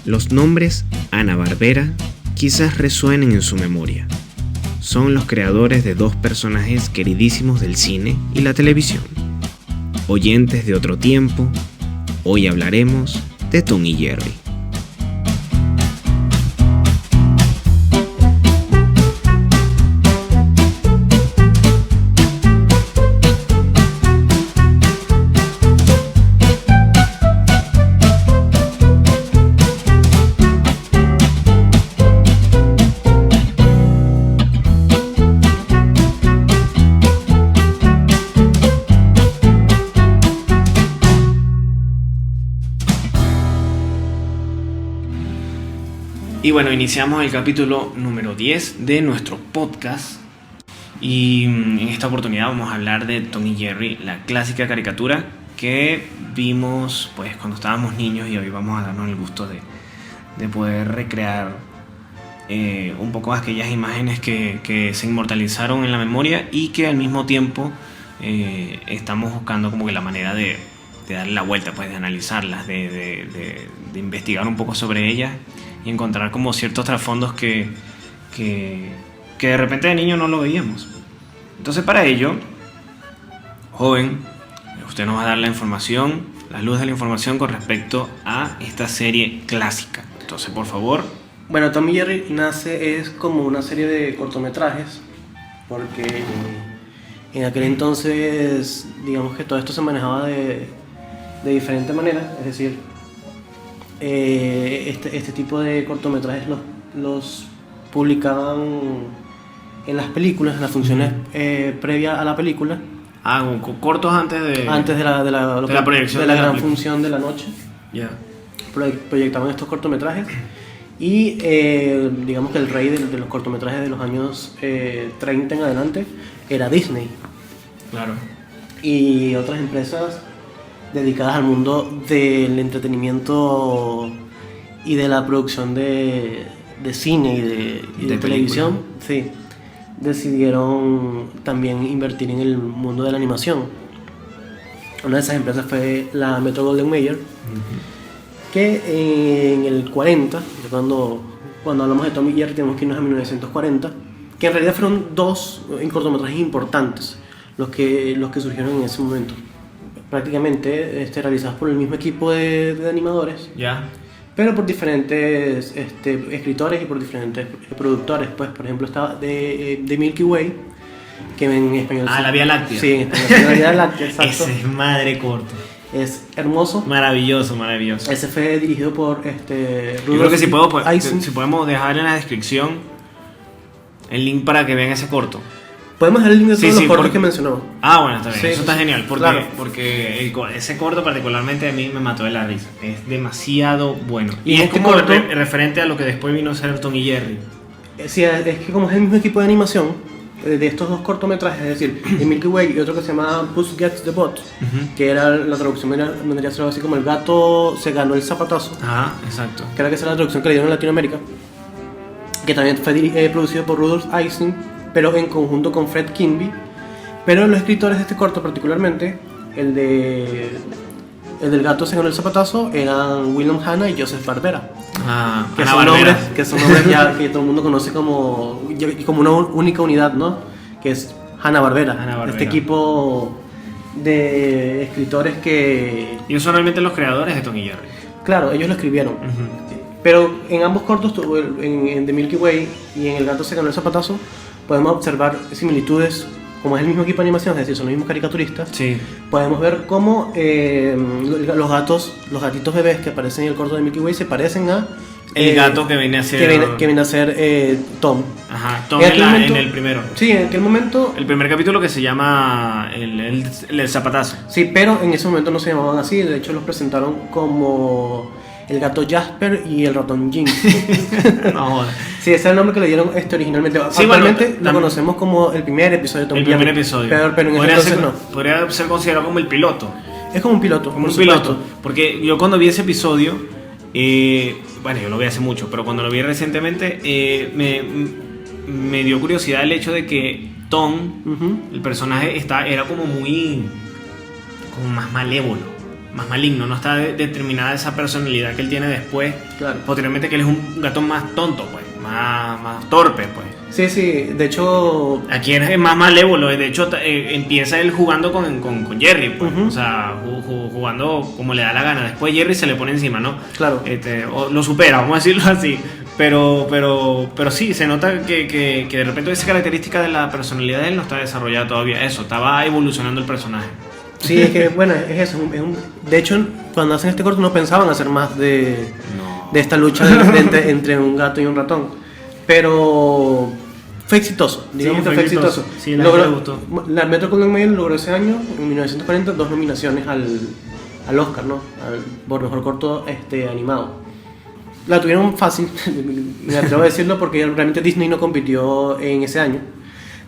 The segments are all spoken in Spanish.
Los nombres Hanna-Barbera quizás resuenen en su memoria. Son los creadores de dos personajes queridísimos del cine y la televisión. Oyentes de otro tiempo, hoy hablaremos de Tom y Jerry. Y bueno, iniciamos el capítulo número 10 de nuestro podcast. Y en esta oportunidad vamos a hablar de Tom y Jerry, la clásica caricatura que vimos pues cuando estábamos niños, y hoy vamos a darnos el gusto de poder recrear un poco aquellas imágenes que se inmortalizaron en la memoria y que al mismo tiempo estamos buscando como que la manera de darle la vuelta, pues de analizarlas, de investigar un poco sobre ellas y encontrar como ciertos trasfondos que de repente de niño no lo veíamos. Entonces, para ello, joven, usted nos va a dar la información, la luz de la información con respecto a esta serie clásica. Entonces, por favor. Bueno, Tom y Jerry es como una serie de cortometrajes, porque en aquel entonces, digamos que todo esto se manejaba de diferente manera, es decir, este tipo de cortometrajes los publicaban en las películas, en las funciones previas a la película. Cortos antes de la proyección de la gran función de la noche. Yeah. Proyectaban estos cortometrajes y digamos que el rey de los cortometrajes de los años 30 en adelante era Disney. Claro. Y otras empresas dedicadas al mundo del entretenimiento y de la producción de cine y de televisión, sí, decidieron también invertir en el mundo de la animación. Una de esas empresas fue la Metro-Goldwyn-Mayer, que en el 40, cuando hablamos de Tom y Jerry tenemos que irnos a 1940, que en realidad fueron dos cortometrajes importantes los que surgieron en ese momento, prácticamente realizados por el mismo equipo de animadores, pero por diferentes escritores y por diferentes productores. Pues, por ejemplo, estaba de Milky Way, que en español la Vía Láctea. Sí, en español la Vía Láctea, exacto. Ese es madre corto. Es hermoso. Maravilloso. Ese fue dirigido por Yo creo que si podemos dejar en la descripción el link para que vean ese corto. Podemos dejar el link de todos los cortos que mencionamos. Bueno, está bien, eso está sí, genial, claro. Porque ese corto particularmente a mí me mató de la risa. Es demasiado bueno. Y es este como corto, referente a lo que después vino a ser Tom y Jerry. Sí, es que como es el mismo equipo de animación de estos dos cortometrajes, es decir, de Milky Way y otro que se llama Puss Gets the Boat, que era la traducción, vendría a ser algo así como el gato se ganó el zapatazo. Exacto. Que era la traducción que le dieron en Latinoamérica, que también fue producido por Rudolph Eisner, pero en conjunto con Fred Quimby. Pero los escritores de este corto, particularmente el del gato se ganó el zapatazo, eran William Hanna y Joseph Barbera, que son nombres ya que todo el mundo conoce como una única unidad, ¿no? Que es Hanna-Barbera. Este equipo de escritores que... Y son realmente los creadores de Tom y Jerry. Claro, ellos lo escribieron. Pero en ambos cortos, en The Milky Way y en El gato se ganó el zapatazo, podemos observar similitudes. Como es el mismo equipo de animación, es decir, son los mismos caricaturistas, sí, podemos ver cómo los gatitos bebés que aparecen en el corto de Milky Way se parecen a el gato que viene a ser Tom. Tom en el primero. Sí, en aquel momento. El primer capítulo, que se llama el zapatazo. Sí, pero en ese momento no se llamaban así. De hecho, los presentaron como el gato Jasper y el ratón Jim. No jodas. Sí, ese es el nombre que le dieron originalmente. Sí, Actualmente bueno, lo conocemos como el primer episodio de Tom y Jerry. El primer episodio. Pero en ese entonces no. Podría ser considerado como el piloto. Es como un piloto. Como un piloto. Porque yo cuando vi ese episodio, bueno, yo lo vi hace mucho, pero cuando lo vi recientemente, me dio curiosidad el hecho de que Tom, el personaje, era como más malévolo, más maligno, no está determinada esa personalidad que él tiene después. Claro. Posteriormente, que él es un gato más tonto, pues, más torpe, pues. Sí, de hecho... Aquí es más malévolo, de hecho empieza él jugando con Jerry, pues. O sea, jugando como le da la gana. Después Jerry se le pone encima, ¿no? Claro. O lo supera, vamos a decirlo así. Pero sí, se nota que de repente esa característica de la personalidad de él no está desarrollada todavía. Eso, estaba evolucionando el personaje. Sí, es que, bueno, es eso. De hecho, cuando hacen este corto no pensaban hacer más de esta lucha entre un gato y un ratón. Pero fue exitoso, digamos que fue exitoso. Sí, le gustó. La Metro Goldwyn Mayer logró ese año, en 1940, 2 nominaciones al Oscar, ¿no? Por mejor corto animado. La tuvieron fácil, me atrevo a decirlo, porque realmente Disney no compitió en ese año.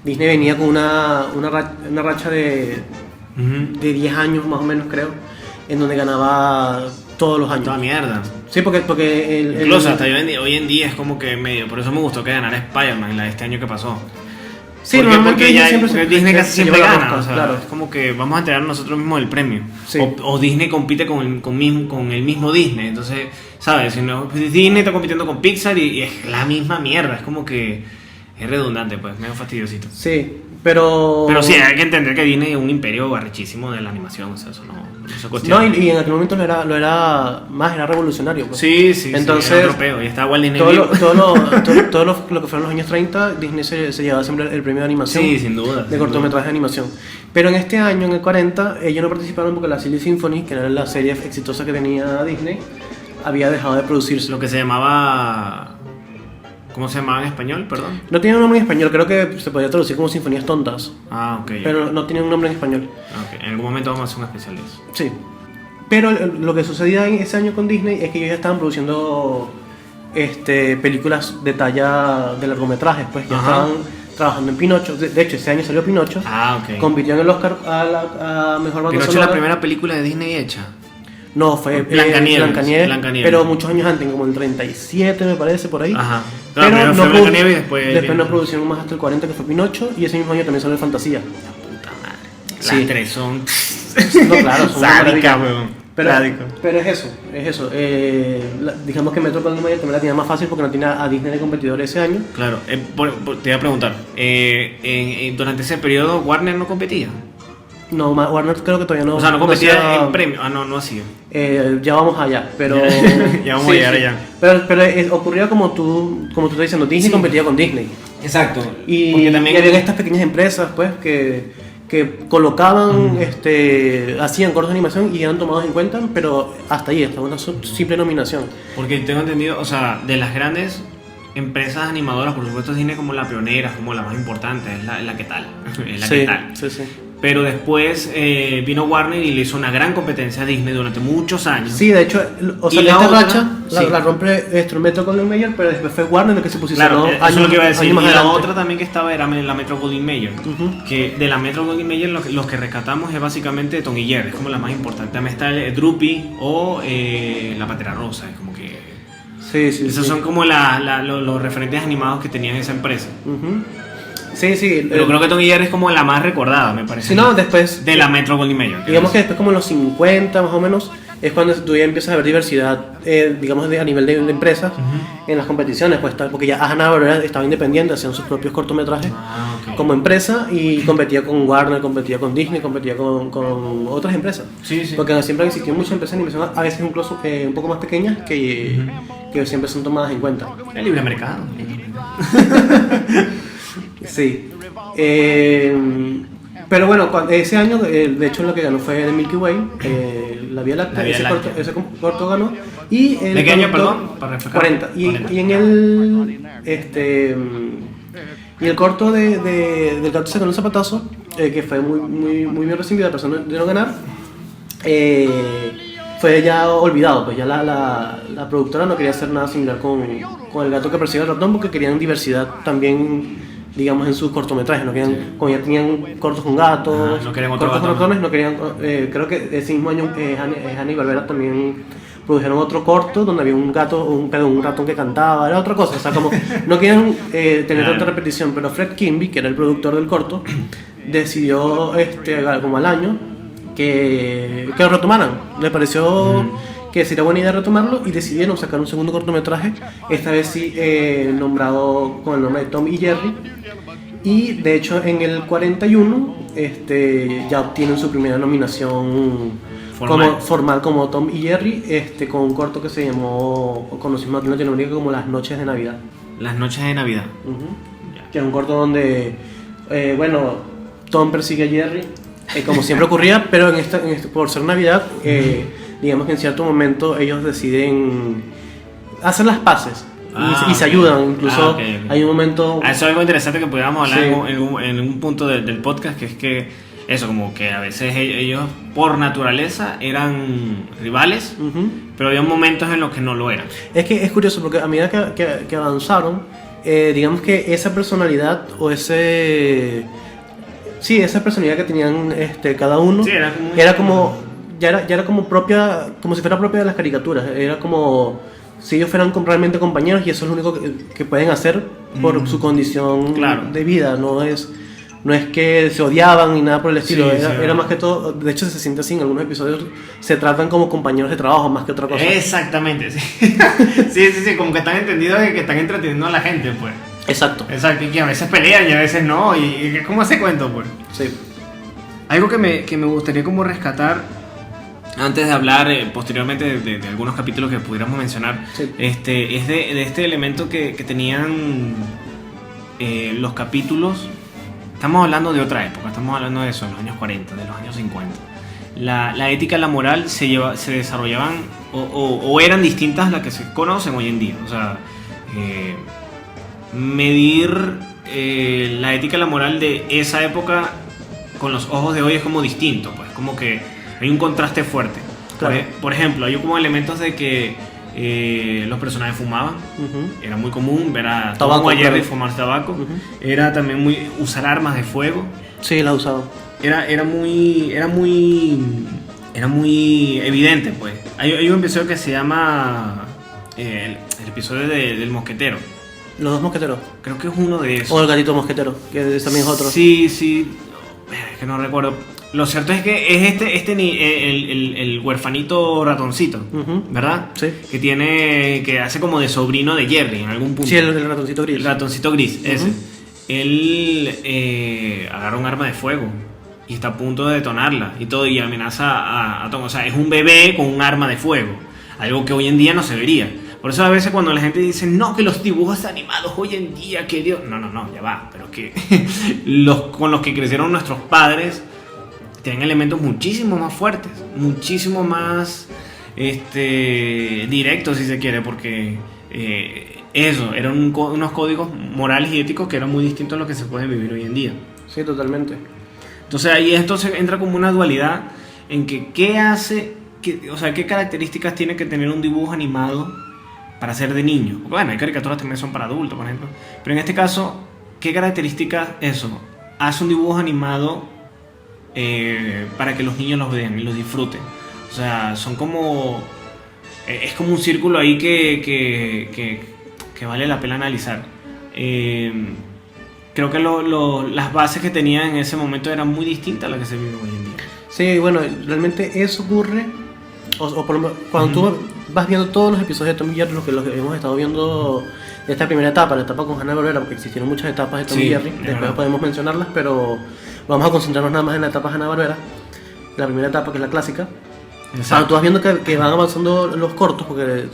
Disney venía con una racha de 10 años más o menos, creo, en donde ganaba todos los años. Toda mierda. Sí, porque incluso hasta hoy en día es como que medio. Por eso me gustó que ganara Spider-Man la de este año que pasó. Sí, porque Disney casi siempre gana. Rosca, o sea, claro. Es como que vamos a enterar nosotros mismos del premio. Sí. O Disney compite con el mismo Disney. Entonces, ¿sabes? Si no, Disney está compitiendo con Pixar y es la misma mierda. Es como que es redundante, pues, medio fastidiosito. Sí, pero sí, hay que entender que Disney es un imperio barrichísimo de la animación. O sea, eso no se cuestiona. No, y en aquel momento era revolucionario. Pues. Sí, entonces, era europeo y estaba Walt Disney. Todo lo que fueron los años 30, Disney se llevaba siempre el premio de animación. Sí, sin duda. De cortometraje de animación. Pero en este año, en el 40, ellos no participaron porque la Silly Symphony, que era la serie exitosa que tenía Disney, había dejado de producirse. Lo que se llamaba... ¿Cómo se llamaba en español? Perdón. No tiene un nombre en español, creo que se podía traducir como Sinfonías Tontas. Ah, ok. Pero no tiene un nombre en español. Okay. En algún momento vamos a hacer un especial de eso. Sí. Pero lo que sucedía en ese año con Disney es que ellos ya estaban produciendo películas de talla de largometrajes, pues ya estaban trabajando en Pinocho. De hecho, ese año salió Pinocho. Ah, ok. Compitió en el Oscar a mejor banda sonora. ¿Pinocho es la primera película de Disney hecha? No, fue Blancanieves, pero muchos años antes, como el 37 me parece, por ahí. Ajá. Claro, pero no fue Blancanieves y después no produjeron más hasta el 40, que fue Pinocho, y ese mismo año también salió Fantasía. La puta madre. Sí. Las tres son... No, claro, son sádicas, weón. Pero es eso. Digamos que Metro Goldwyn Mayer también la tenía más fácil porque no tiene a Disney de competidor ese año. Claro, te iba a preguntar, durante ese periodo Warner no competía. No, Warner creo que todavía no. O sea, no competía en premio. Ah, no hacía. Ya vamos allá, pero. Ya vamos a llegar allá. Pero ocurría como tú estás diciendo, Disney competía con Disney. Exacto. Y había estas pequeñas empresas, pues, que colocaban, hacían cortos de animación y eran tomados en cuenta, pero hasta ahí, hasta una simple nominación. Porque tengo entendido, o sea, de las grandes empresas animadoras, por supuesto Disney como la pionera, como la más importante, es la que tal. Es la que tal. Sí. Pero después vino Warner y le hizo una gran competencia a Disney durante muchos años. Sí, de hecho, o sea, esta racha la rompe Metro Goldwyn Mayer, pero después fue Warner el que se posicionó. Claro, eso es lo que iba a decir. Y la adelante. otra también que estaba era la Metro Goldwyn Mayer. Que de la Metro Goldwyn Mayer los que rescatamos es básicamente Tom y Jerry, es como la más importante. También está el Droopy o la Pantera Rosa, es como que... Sí. Esos son como los referentes animados que tenían esa empresa. Sí. Pero creo que Tom y Jerry es como la más recordada, me parece. Si no, después... De la Metro Goldwyn Mayer. Digamos que después como en los 50 más o menos, es cuando tú ya empiezas a ver diversidad, digamos, a nivel de empresas en las competiciones, pues, porque ya Hanna-Barbera estaba independiente, hacían sus propios cortometrajes como empresa y competía con Warner, competía con Disney, competía con otras empresas. Sí. Porque siempre existían muchas empresas de animación, a veces incluso un poco más pequeñas, que siempre son tomadas en cuenta. El libre mercado. Sí. Pero bueno, ese año, de hecho, lo que ganó fue The Milky Way, la Vía Láctea, ese corto ganó. Y ¿De qué año, perdón? Para refrescar. 40. Y en el corto del gato se ganó un zapatazo, que fue muy bien recibido, las personas dieron ganar. fue ya olvidado, pues ya la productora no quería hacer nada similar con El gato que persigue al ratón, porque querían diversidad también, digamos, en sus cortometrajes. No querían, como ya tenían cortos con gatos, no querían otro cortos con gato. ratones, no querían, creo que ese mismo año Hanna y Barbera también produjeron otro corto donde había un gato, un ratón que cantaba, era otra cosa, o sea, como no querían tener tanta repetición, pero Fred Kimby, que era el productor del corto, decidió como al año que lo retomaran. Le pareció que sería buena idea retomarlo y decidieron sacar un segundo cortometraje, esta vez sí nombrado con el nombre de Tom y Jerry. Y de hecho en el 41 ya obtienen su primera nominación formal como Tom y Jerry, con un corto que se llamó, conocimos aquí en Latinoamérica como Las Noches de Navidad. Las Noches de Navidad. Que es un corto donde, Tom persigue a Jerry, como siempre ocurría, pero por ser Navidad, digamos que en cierto momento ellos deciden hacer las paces. Y se ayudan, incluso okay. Hay un momento... Eso es algo interesante que pudiéramos hablar Sí. en un punto del podcast, que es que eso, como que a veces ellos por naturaleza eran rivales, pero había momentos en los que no lo eran. Es que es curioso porque a medida que avanzaron, digamos que esa personalidad o esa personalidad que tenían cada uno, Sí, ya era como propia, como si fuera propia de las caricaturas. Era como si ellos fueran realmente compañeros, y eso es lo único que pueden hacer por su condición de vida. No es que se odiaban ni nada por el estilo. Sí, era más que todo, de hecho se siente así en algunos episodios, se tratan como compañeros de trabajo más que otra cosa. Exactamente, sí. sí, como que están entendidos de que están entreteniendo a la gente, pues. Exacto. Y que a veces pelean y a veces no, y ¿cómo ese cuento, pues? Sí. Algo que me gustaría como rescatar antes de hablar posteriormente de algunos capítulos que pudiéramos mencionar, Sí. es de este elemento que tenían los capítulos. Estamos hablando de otra época, estamos hablando de eso, de los años 40, de los años 50. La ética y la moral se desarrollaban o eran distintas a las que se conocen hoy en día. O sea, medir la ética y la moral de esa época con los ojos de hoy es como distinto, pues como que hay un contraste fuerte. Claro. Por ejemplo, hay como elementos de que los personajes fumaban. Era muy común ver a Tabaco, Tom y Jerry claro. fumar tabaco. Era también muy usar armas de fuego. Sí, la he usado. Era muy evidente, pues. Hay un episodio que se llama el episodio del mosquetero. Los dos mosqueteros. Creo que es uno de esos. O el gatito mosquetero, que también es otro. Sí, es que no recuerdo. Lo cierto es que es el huerfanito ratoncito, ¿verdad? Sí. Que hace como de sobrino de Jerry en algún punto. Sí, el ratoncito gris. El ratoncito gris, ese. Él agarra un arma de fuego y está a punto de detonarla y todo, y amenaza a Tom. O sea, es un bebé con un arma de fuego, algo que hoy en día no se vería. Por eso a veces cuando la gente dice, no, que los dibujos animados hoy en día, que Dios... No, ya va, pero que con los que crecieron nuestros padres tienen elementos muchísimo más fuertes, muchísimo más directos, si se quiere, porque eran unos códigos morales y éticos que eran muy distintos a los que se pueden vivir hoy en día. Sí, totalmente. Entonces ahí esto entra como una dualidad en que qué características tiene que tener un dibujo animado para ser de niño. Porque, bueno, hay caricaturas también son para adultos, por ejemplo, pero en este caso, ¿qué características hace un dibujo animado para que los niños los vean y los disfruten? O sea, son como... es como un círculo ahí que vale la pena analizar. Creo que las bases que tenían en ese momento eran muy distintas a las que se viven hoy en día. Sí, bueno, realmente eso ocurre, o por lo menos, cuando tú vas viendo todos los episodios de Tom y Jerry, los que hemos estado viendo de esta primera etapa, la etapa con Hanna Barbera, porque existieron muchas etapas de Tom y Jerry, después podemos mencionarlas, pero vamos a concentrarnos nada más en la etapa Hanna Barbera, la primera etapa, que es la clásica. Cuando tú vas viendo que van avanzando los cortos, porque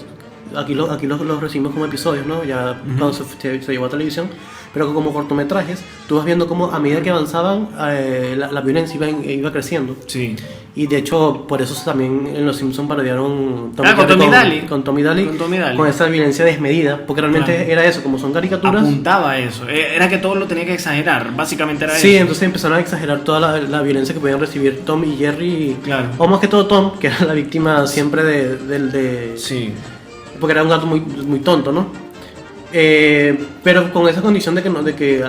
aquí los recibimos como episodios, ¿no? Ya cuando se llevó a televisión, pero como cortometrajes, tú vas viendo cómo a medida que avanzaban la violencia iba creciendo. Sí. Y de hecho, por eso también en Los Simpsons parodiaron con Tommy Daly. Con Tommy Daly. Con Tommy Daly. Con esa violencia desmedida. Porque realmente era eso, como son caricaturas. Apuntaba a eso. Era que todo lo tenía que exagerar. Básicamente era eso. Sí, entonces empezaron a exagerar toda la violencia que podían recibir Tom y Jerry. Claro. O más que todo Tom, que era la víctima siempre de Sí. porque era un gato muy, muy tonto, ¿no? Pero con esa condición de que,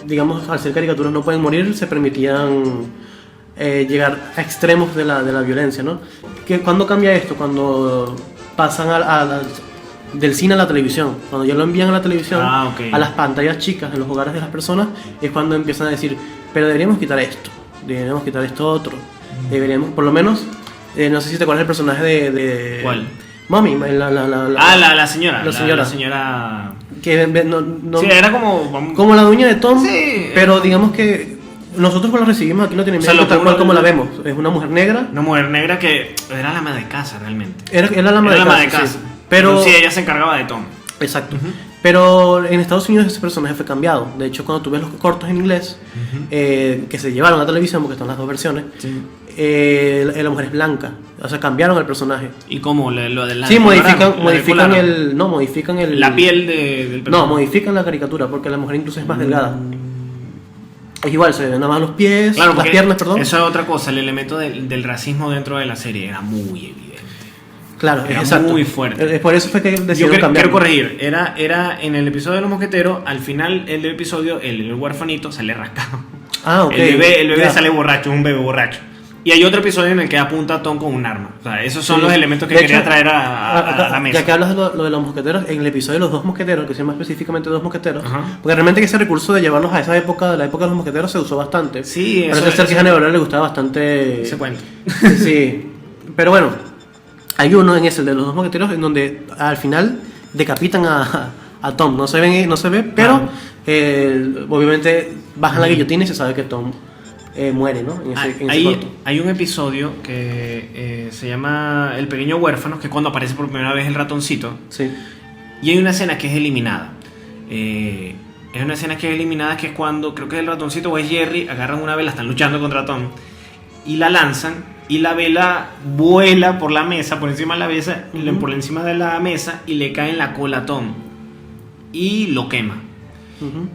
digamos, al ser caricaturas no pueden morir, se permitían llegar a extremos de la violencia, ¿no? ¿Cuándo cambia esto? Cuando pasan del cine a la televisión. Cuando ya lo envían a la televisión, okay. A las pantallas chicas, en los hogares de las personas, es cuando empiezan a decir, pero deberíamos quitar esto, deberíamos quitar esto otro, deberíamos, por lo menos, no sé si te acuerdas del personaje de ¿Cuál? Mami, la señora. La señora. La señora. Que Sí, era como. Como la dueña de Tom, Sí. pero digamos que nosotros cuando la recibimos aquí en Latinoamérica, O sea, tal cual como la vemos. Es una mujer negra. Una mujer negra que era la ama de casa realmente. Era la ama de casa. Sí. Pero sí, ella se encargaba de Tom. Exacto. Pero en Estados Unidos ese personaje fue cambiado. De hecho, cuando tú ves los cortos en inglés, que se llevaron a televisión, porque están las dos versiones, Sí. la mujer es blanca. O sea, cambiaron el personaje. ¿Y cómo? Lo de la. Sí, modifican modifican el. No, modifican el. La piel del personaje. No, modifican la caricatura, porque la mujer incluso es más delgada. Es igual, se ven nada más los pies, Claro, las piernas, perdón. Eso es otra cosa, el elemento del racismo dentro de la serie era muy evidente. Claro, Era exacto. muy fuerte. Por eso fue que Yo decidieron cambiar. quiero corregir, era en el episodio de los mosqueteros, al final del episodio, el huerfanito sale rascado. Ah, ok. El bebé Ya. sale borracho, un bebé borracho. Y hay otro episodio en el que apunta a Tom con un arma. O sea, esos son Sí. los elementos que De quería hecho, traer a la mesa. Ya que hablas de lo de los mosqueteros, en el episodio de los dos mosqueteros, que se llama específicamente dos mosqueteros, Ajá. porque realmente que ese recurso de llevarlos a esa época, de la época de los mosqueteros, se usó bastante. Sí, eso Parece ser que a Hanna-Barbera le gustaba bastante. Ese cuento. Sí. Pero bueno, hay uno en ese, el de los dos mosqueteros, en donde al final decapitan a Tom. No se ve, pero obviamente bajan la guillotina y se sabe que Tom muere, ¿no? En ese corto. Hay un episodio que se llama El pequeño huérfano, que es cuando aparece por primera vez el ratoncito. Sí. Y hay una escena que es eliminada. Es una escena que es eliminada, que es cuando, creo que es el ratoncito o es Jerry, agarran una vela, están luchando contra Tom, y la lanzan, y la vela vuela por la mesa, por encima de la mesa, por encima de la mesa, y le cae en la cola a Tom. Y lo quema.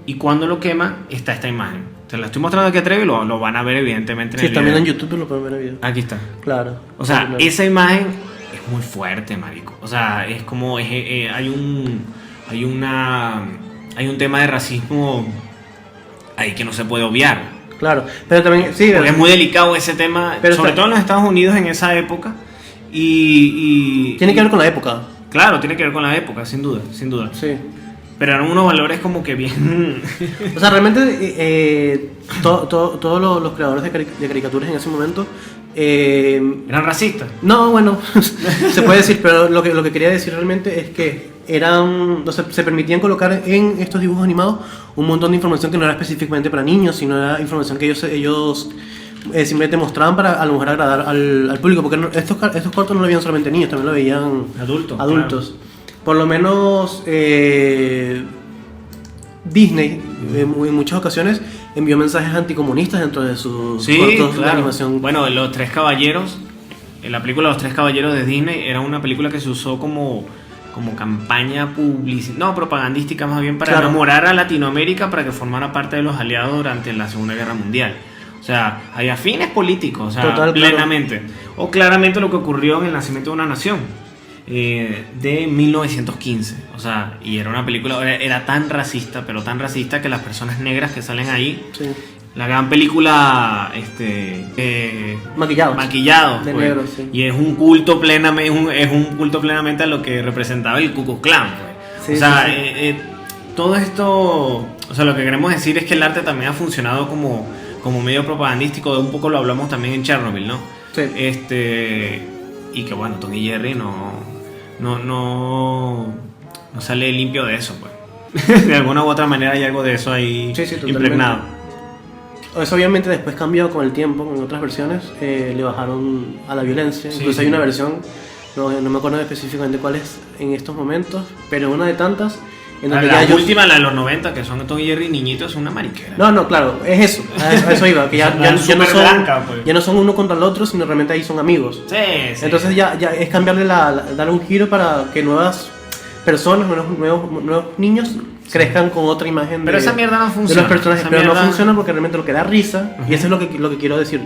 Y cuando lo quema, está esta imagen. Te la estoy mostrando aquí a Trevi, lo van a ver evidentemente en Sí, el también video. en YouTube lo pueden ver en el video. Aquí está. Claro. O sea, claro. esa imagen es muy fuerte, marico. O sea, es como hay un tema de racismo ahí que no se puede obviar. Claro, pero también, sí. Porque es muy delicado ese tema, Pero sobre todo en los Estados Unidos en esa época. Y Tiene que ver con la época. claro, tiene que ver con la época, sin duda, sin duda. Sí. Pero eran unos valores como que bien. O sea, realmente todos los creadores de caricaturas en ese momento. Eran racistas. No, bueno, se puede decir, pero lo que quería decir realmente es que se permitían colocar en estos dibujos animados un montón de información que no era específicamente para niños, sino era información que ellos simplemente mostraban para a lo mejor agradar al público, porque estos cortos no lo veían solamente niños, también lo veían Adultos. adultos. Por lo menos Disney en muchas ocasiones envió mensajes anticomunistas dentro de sus cortos de animación. Bueno, Los Tres Caballeros, la película Los Tres Caballeros de Disney era una película que se usó como campaña propagandística más bien para enamorar a Latinoamérica para que formara parte de los aliados durante la Segunda Guerra Mundial. O sea, había fines políticos, o sea, Total, plenamente. O claramente lo que ocurrió en El Nacimiento de una Nación, de 1915. O sea, y era una película, era tan racista, pero tan racista que las personas negras que salen ahí, Sí. la gran película, Maquillados. De pues. negro, sí. Y es un culto plenamente, es un culto plenamente a lo que representaba el Ku Klux Klan, pues. Sí, o sea, sí. todo esto, o sea, lo que queremos decir es que el arte también ha funcionado como medio propagandístico. Un poco lo hablamos también en Chernobyl, ¿no? Sí. Y que bueno, Tom y Jerry no sale limpio de eso, pues. De alguna u otra manera hay algo de eso ahí Sí, totalmente. impregnado. Eso obviamente después cambió con el tiempo, en otras versiones le bajaron a la violencia. Sí, Incluso sí. hay una versión, no me acuerdo específicamente cuál es en estos momentos, pero una de tantas En donde La ya ellos... última, la de los 90, que son Tom y Jerry niñitos, es una mariquera. No, claro, es eso, a eso iba, que ya no Súper son, blanca, pues. ya no son uno contra el otro, sino realmente ahí son amigos. Sí. Entonces ya es cambiarle darle un giro para que nuevas personas, nuevos niños crezcan con otra imagen pero esa mierda no de funciona. los personajes, Esa pero mierda... no funciona porque realmente lo que da risa, y eso es lo que quiero decir,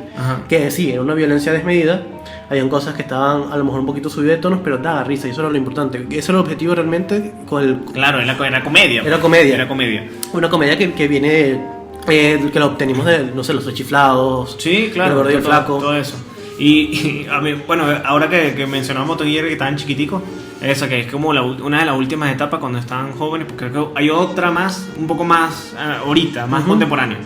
que sí, era una violencia desmedida, habían cosas que estaban a lo mejor un poquito subidas de tonos, pero daba risa, y eso era lo importante, ese era el objetivo realmente con el... Claro, era comedia. Era comedia. Era comedia. Una comedia que viene, que la obtenimos de, no sé, los chiflados, Sí, claro. el gordo y el flaco. Todo eso. Y a mí, bueno, ahora que mencionamos Tom y Jerry que estaban chiquiticos, esa que es como una de las últimas etapas cuando estaban jóvenes, porque creo que hay otra más, un poco más ahorita, más contemporánea.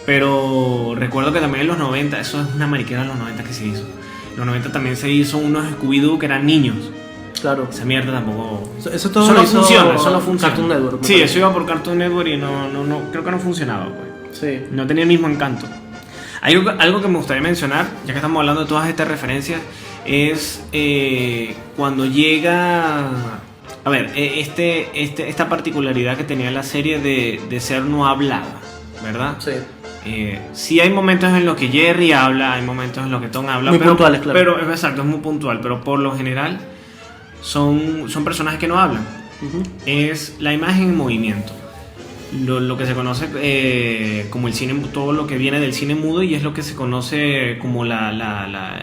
Pero recuerdo que también en los 90, eso es una mariquera de los 90 que se hizo. En los 90 también se hizo unos Scooby-Doo que eran niños. Claro. Esa mierda tampoco... Eso todo no lo hizo funciona, eso no funciona. Cartoon Network. Sí, eso iba por Cartoon Network y no, creo que no funcionaba, pues. Sí. No tenía el mismo encanto. Algo que me gustaría mencionar, ya que estamos hablando de todas estas referencias, es cuando llega... A ver, esta particularidad que tenía la serie de ser no hablada, ¿verdad? Sí. Sí hay momentos en los que Jerry habla, hay momentos en los que Tom habla. Muy puntuales, claro. Pero, exacto, es muy puntual, pero por lo general son personajes que no hablan. Es la imagen en movimiento. Lo que se conoce como el cine, todo lo que viene del cine mudo, y es lo que se conoce como la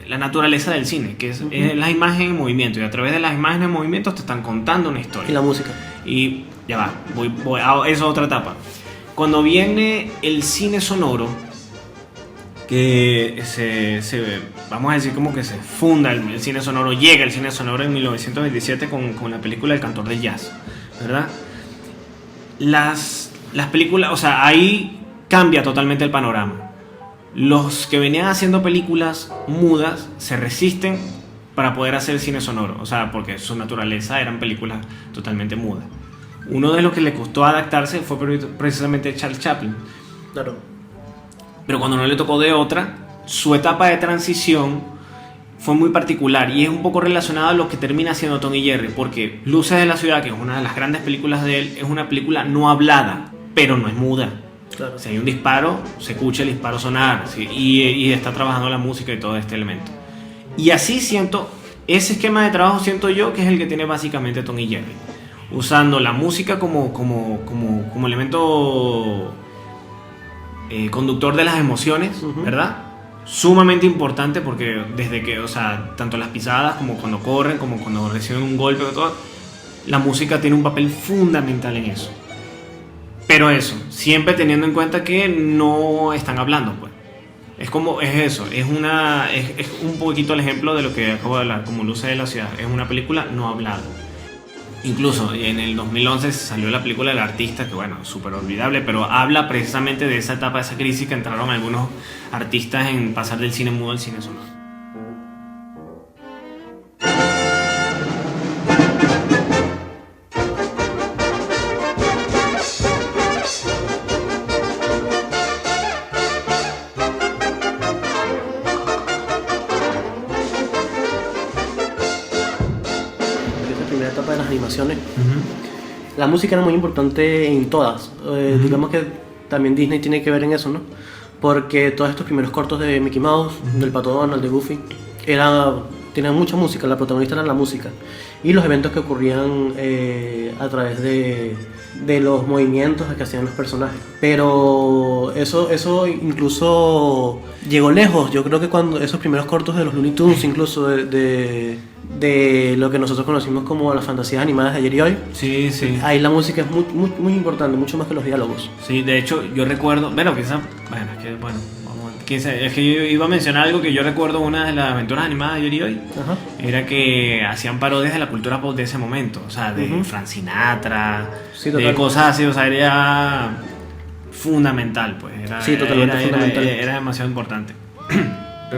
naturaleza del cine, que es la imagen en movimiento, y a través de las imágenes en movimiento te están contando una historia. Y la música. Y ya va, voy a esa otra etapa. Cuando viene el cine sonoro, que vamos a decir como que se funda el cine sonoro, llega el cine sonoro en 1927 con la película El Cantor del Jazz, ¿verdad? Las películas, o sea, ahí cambia totalmente el panorama. Los que venían haciendo películas mudas se resisten para poder hacer cine sonoro, o sea, porque su naturaleza eran películas totalmente mudas. Uno de los que le costó adaptarse fue precisamente Charles Chaplin. Claro. Pero cuando no le tocó de otra, su etapa de transición fue muy particular y es un poco relacionado a lo que termina siendo Tom y Jerry, porque Luces de la Ciudad, que es una de las grandes películas de él, es una película no hablada, pero no es muda. Claro. Si hay un disparo, se escucha el disparo sonar, ¿sí? y está trabajando la música y todo este elemento. Y así ese esquema de trabajo siento yo que es el que tiene básicamente Tom y Jerry, usando la música como elemento conductor de las emociones, ¿verdad? Sumamente importante porque desde que, o sea, tanto las pisadas como cuando corren, como cuando reciben un golpe, todo, la música tiene un papel fundamental en eso. Pero eso, siempre teniendo en cuenta que no están hablando, pues. Es un poquito el ejemplo de lo que acabo de hablar, como Luces de la Ciudad. Es una película no hablada. Incluso en el 2011 salió la película El Artista, que bueno, súper olvidable, pero habla precisamente de esa etapa, de esa crisis que entraron algunos artistas en pasar del cine mudo al cine sonoro. Etapa de las animaciones. La música era muy importante en todas. Digamos que también Disney tiene que ver en eso, ¿no? Porque todos estos primeros cortos de Mickey Mouse, del Pato Donald, de Goofy, tenían mucha música, la protagonista era la música. Y los eventos que ocurrían a través de los movimientos que hacían los personajes. Pero eso incluso llegó lejos. Yo creo que cuando esos primeros cortos de los Looney Tunes, incluso de lo que nosotros conocimos como las fantasías animadas de ayer y hoy. Sí, sí. Ahí la música es muy importante, mucho más que los diálogos. Sí, de hecho, yo recuerdo, es que yo iba a mencionar algo que yo recuerdo, una de las aventuras animadas de ayer y hoy. Ajá. Era que hacían parodias de la cultura pop de ese momento, o sea, de Frank Sinatra, sí, de cosas así, o sea, era fundamental, pues. Sí, totalmente fundamental. Era demasiado importante.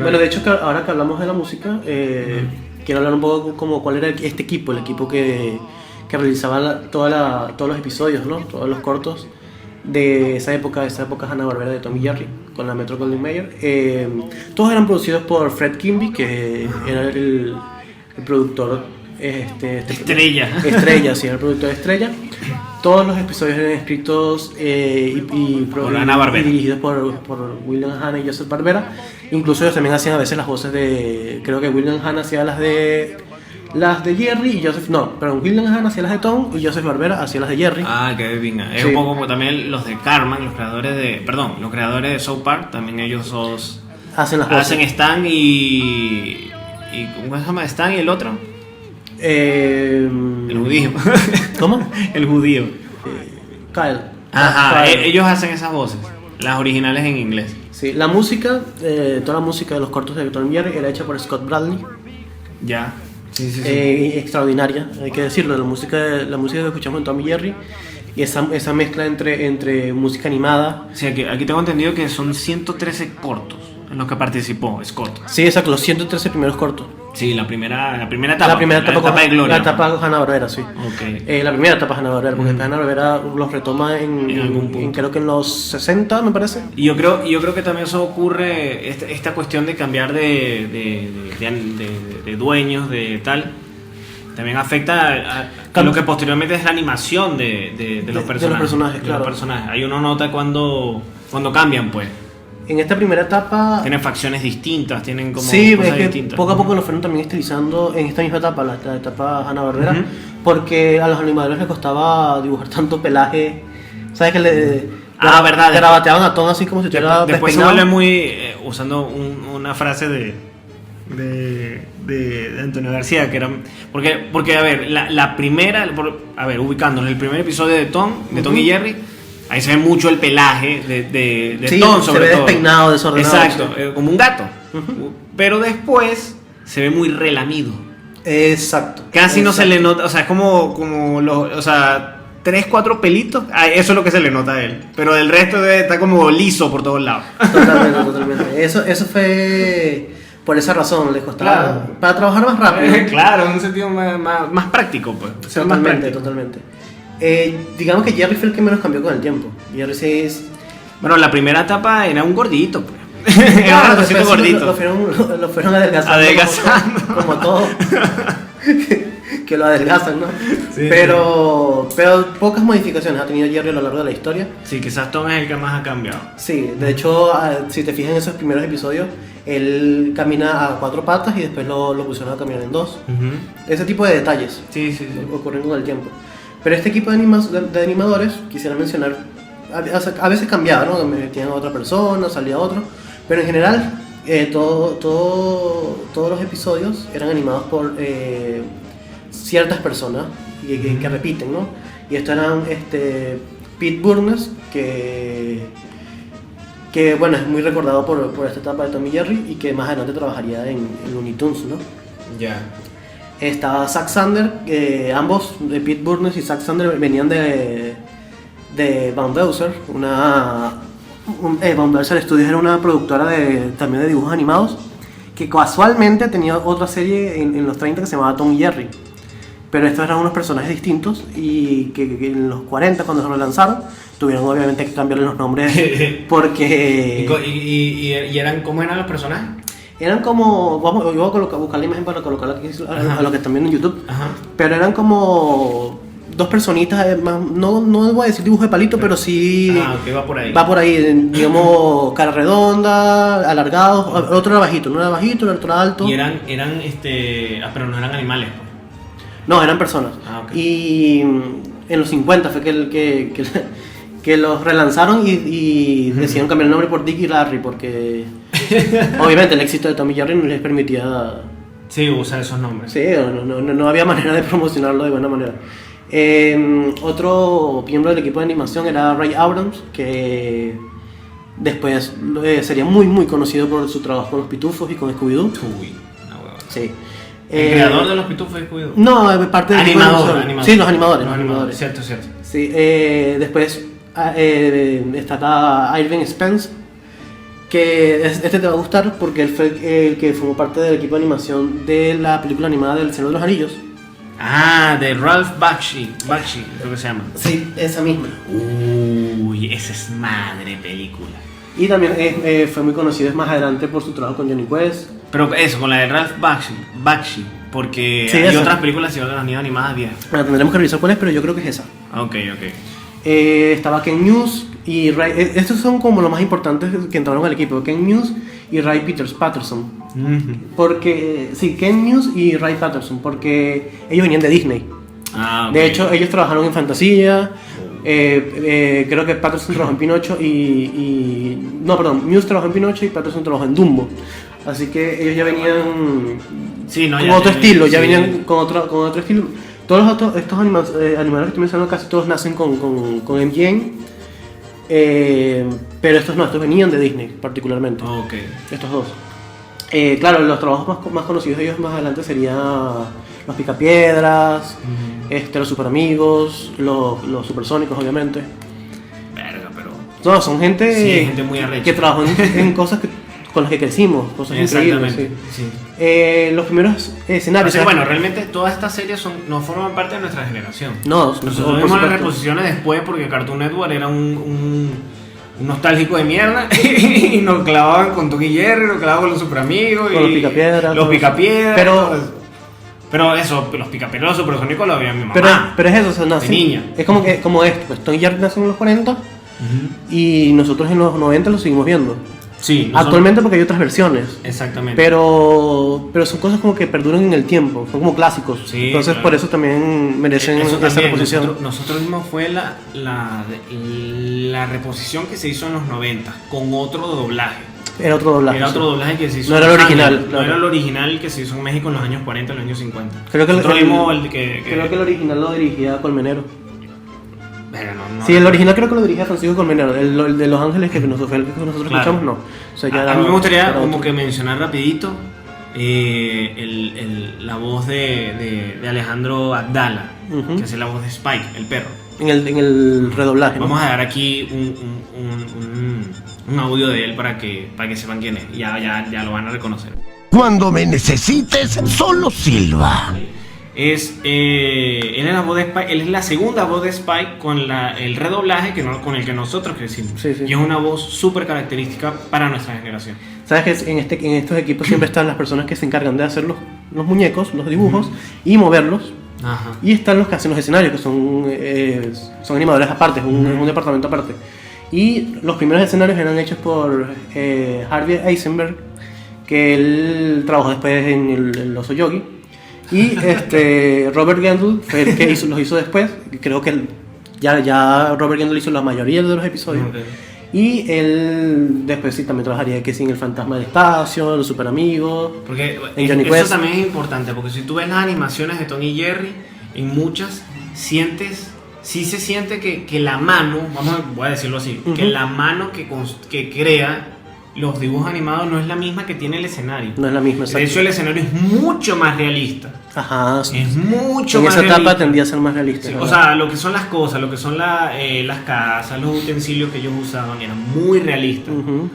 Bueno, de hecho, ahora que hablamos de la música, quiero hablar un poco como cuál era el equipo que realizaba todos los episodios, ¿no? Todos los cortos de esa época Hanna-Barbera de Tom y Jerry con la Metro-Goldwyn-Mayer. Todos eran producidos por Fred Kimby, que era el productor Estrella. Estrella, sí, el productor de Estrella. Todos los episodios eran escritos Por Hanna Barbera. y dirigidos por William Hanna y Joseph Barbera. Incluso ellos también hacían a veces las voces de... Creo que William Hanna hacía las de Jerry y Joseph... No, perdón, William Hanna hacía las de Tom y Joseph Barbera hacía las de Jerry. Ah, qué venga. Es Sí. un poco como también los de Cartman, los creadores de South Park, también ellos Hacen las voces. hacen Stan y ¿cómo se llama? Stan y el otro, el judío. ¿Cómo? El judío. Kyle. Ajá, Kyle. ellos hacen esas voces, las originales en inglés. Sí, la música, toda la música de los cortos de Tom y Jerry era hecha por Scott Bradley. Ya. Sí. Extraordinaria, hay que decirlo. La música que escuchamos en Tom y Jerry y esa mezcla entre música animada. Sí, aquí tengo entendido que son 113 cortos en los que participó Scott. Sí, exacto, los 113 primeros cortos. Sí, la primera etapa. La primera etapa de Gloria. La etapa Hanna Barbera, sí. Ok. La primera etapa Hanna Barbera, porque Hanna Barbera los retoma En algún punto. creo que en los 60, me parece. Y yo creo que también eso ocurre, esta cuestión de cambiar de dueños, de tal, también afecta a lo que posteriormente es la animación de los personajes. De los personajes, claro. los personajes. Ahí uno nota cuando cambian, pues. En esta primera etapa... Tienen facciones distintas, tienen como Sí, cosas es que distintas. poco a poco lo fueron también estilizando en esta misma etapa, la etapa Hanna Barbera, Ujú. porque a los animadores les costaba dibujar tanto pelaje. ¿Sabes que verdad. Garabateaban a Tom así como si estuviera Después se despeinado? vuelve muy usando una frase de Antonio García, que era porque a ver, la primera, ubicándonos, el primer episodio de Tom y Jerry, ahí se ve mucho el pelaje de Sí, Tom, se sobre ve todo despeinado, desordenado. Exacto, como un gato. Pero después se ve muy relamido. Exacto. Casi no se exacto. le nota, o sea, es como los, o sea, 3, 4 pelitos, eso es lo que se le nota a él. Pero del resto está como liso por todos lados. Totalmente. Eso fue por esa razón, les costaba Claro. para trabajar más rápido. Claro, en un sentido más práctico, pues. Ser más práctico. Totalmente. Digamos que Jerry fue el que menos cambió con el tiempo. Jerry sí es... Bueno, la primera etapa era un gordito, pues. Era un ratoncito después gordito. Lo fueron adelgazando. Adelgazando. Como todo. Que lo adelgazan, ¿no? Sí, pero pocas modificaciones ha tenido Jerry a lo largo de la historia. Sí, quizás Tom es el que más ha cambiado. Sí, de hecho, si te fijas en esos primeros episodios, él camina a 4 patas y después lo pusieron a caminar en 2. Ese tipo de detalles Sí. ocurren con el tiempo. Pero este equipo de animadores, quisiera mencionar, a veces cambiaba, ¿no? Metían a otra persona, salía otro, pero en general todos los episodios eran animados por ciertas personas que repiten, ¿no? Y estos eran Pete Burns, que bueno, es muy recordado por esta etapa de Tom y Jerry y que más adelante trabajaría en Looney Tunes, ¿no? Ya. Estaba Zack Snyder, ambos, de Pete Burns y Zack Snyder, venían de Van Beuser. Van Beuser Studios era una productora también de dibujos animados que casualmente tenía otra serie en los 30 que se llamaba Tom y Jerry. Pero estos eran unos personajes distintos y que en los 40, cuando se lo lanzaron, tuvieron obviamente que cambiarle los nombres porque... ¿Y eran cómo eran los personajes? Eran como, yo voy a buscar la imagen para colocarla aquí a lo que están viendo en YouTube. Ajá. Pero eran como dos personitas, no voy a decir dibujo de palito, pero sí Ok, va por ahí. va por ahí, digamos, cara redonda, alargados. Otro era bajito, uno era bajito, el otro era alto. Y eran pero no eran animales, pues. No, eran personas. Ok. Y en los 50 fue que los relanzaron y decidieron cambiar el nombre por Dick y Larry porque obviamente el éxito de Tom y Jerry no les permitía... Sí, usar esos nombres. Sí, no había manera de promocionarlo de buena manera. Otro miembro del equipo de animación era Ray Abrams, que después sería muy muy conocido por su trabajo con los Pitufos y con Scooby-Doo. Uy, una hueva. Sí. ¿El creador de los Pitufos es Scooby-Doo? No, parte del equipo de animación. Sí, los animadores. Cierto. Sí, después está acá Irving Spence, que este te va a gustar porque él fue el que formó parte del equipo de animación de la película animada del Señor de los Anillos. Ah, de Ralph Bakshi, creo que se llama. Sí, esa misma. Uy, esa es madre película. Y también fue muy conocido más adelante por su trabajo con Johnny Quest. Pero eso, con la de Ralph Bakshi, Porque Sí, hay esa. otras películas de Señor de los Anillos animadas viejas. Bueno, tendremos que revisar cuál es, pero yo creo que es esa. Ok. Estaba Ken News y Ray. Estos son como los más importantes que entraron al equipo: Ken News y Ray Patterson. Porque, sí, Ken News y Ray Patterson, porque ellos venían de Disney. Ah, ok. De hecho, ellos trabajaron en Fantasía. Creo que Patterson trabajó en Pinocho no, perdón, News trabajó en Pinocho y Patterson trabajó en Dumbo. Así que ellos ya venían Sí, no, con ya otro tiene- estilo, ya sí. venían con otro estilo. Todos estos animadores que estoy mencionando casi todos nacen con MGM. Pero estos venían de Disney particularmente. Ok. Estos dos. Claro, los trabajos más conocidos de ellos más adelante serían los Picapiedras, los Super Amigos, los Supersónicos, obviamente. Verga, pero... No, son gente, Sí, gente muy arrecha. que trabajó en cosas con las que crecimos, cosas increíbles. Exactamente, Sí. sí. Los primeros escenarios. Así que, ¿sabes? bueno, realmente todas estas series no forman parte de nuestra generación. No, Nosotros por vimos las supuesto. reposiciones después porque Cartoon Network era un nostálgico de mierda y nos clavaban con Tom y Jerry, nos clavaban con los Super Amigos Con los Picapiedras, los todo Picapiedras. eso. Pero eso, los Picapiedras, los Supersónicos los veía mi mamá. Pero es eso, o sea, de niña. Es como esto, pues Tom y Jerry nacen en los 40 y nosotros en los 90 lo seguimos viendo. Sí, Actualmente porque hay otras versiones. Exactamente. Pero son cosas como que perduran en el tiempo, son como clásicos. Sí, Entonces claro. por eso también merecen Eso esa también, reposición. nosotros mismos fue la reposición que se hizo en los 90 con otro doblaje. Era otro doblaje. Era sí. otro doblaje que se hizo No en era el Los original, Ángeles, claro. No era el original que se hizo en México en los años 40, en los años 50. Creo que Nosotros vimos el que... creo que el original lo dirigía Colmenero. Verga, no, Sí, el original creo que lo dirigía Francisco Colmenero. El de Los Ángeles que nosotros Claro. escuchamos, no. O sea, ya a era- mí me gustaría era como otro. que mencionar rapidito la voz de Alejandro Abdala, Ujú. que es la voz de Spike, el perro. En el redoblaje. ¿no? Vamos a dar aquí un audio de él para que sepan quién es. Ya lo van a reconocer. Cuando me necesites, solo silba. Él es la voz de Spike, él es la segunda voz de Spike con el redoblaje con el que nosotros crecimos. Sí, sí. Y es una voz súper característica para nuestra generación. Sabes que en estos equipos siempre están las personas que se encargan de hacer los muñecos, los dibujos y moverlos. Ajá. Y están los que hacen los escenarios, que son animadores aparte, es un departamento aparte. Y los primeros escenarios eran hechos por Harvey Eisenberg, que él trabajó después en el Oso Yogi. Y Robert Gendel fue el que los hizo después. Creo que ya Robert Gendel hizo la mayoría de los episodios. Ok. Y él después sí también trabajaría que sin el fantasma del espacio, los super amigos. Porque En Johnny eso Quest. también es importante, porque si tú ves las animaciones de Tony y Jerry, en muchas sí se siente que la mano, voy a decirlo así, que Ujú. la mano que crea los dibujos animados no es la misma que tiene el escenario. No es la misma, De hecho, exacto. el escenario es mucho más realista. Ajá. Es mucho En más esa etapa realista. tendía a ser más realista. Sí, o ¿verdad? sea, lo que son las cosas, lo que son las casas, los utensilios que ellos usaban, eran muy realistas. Ujú.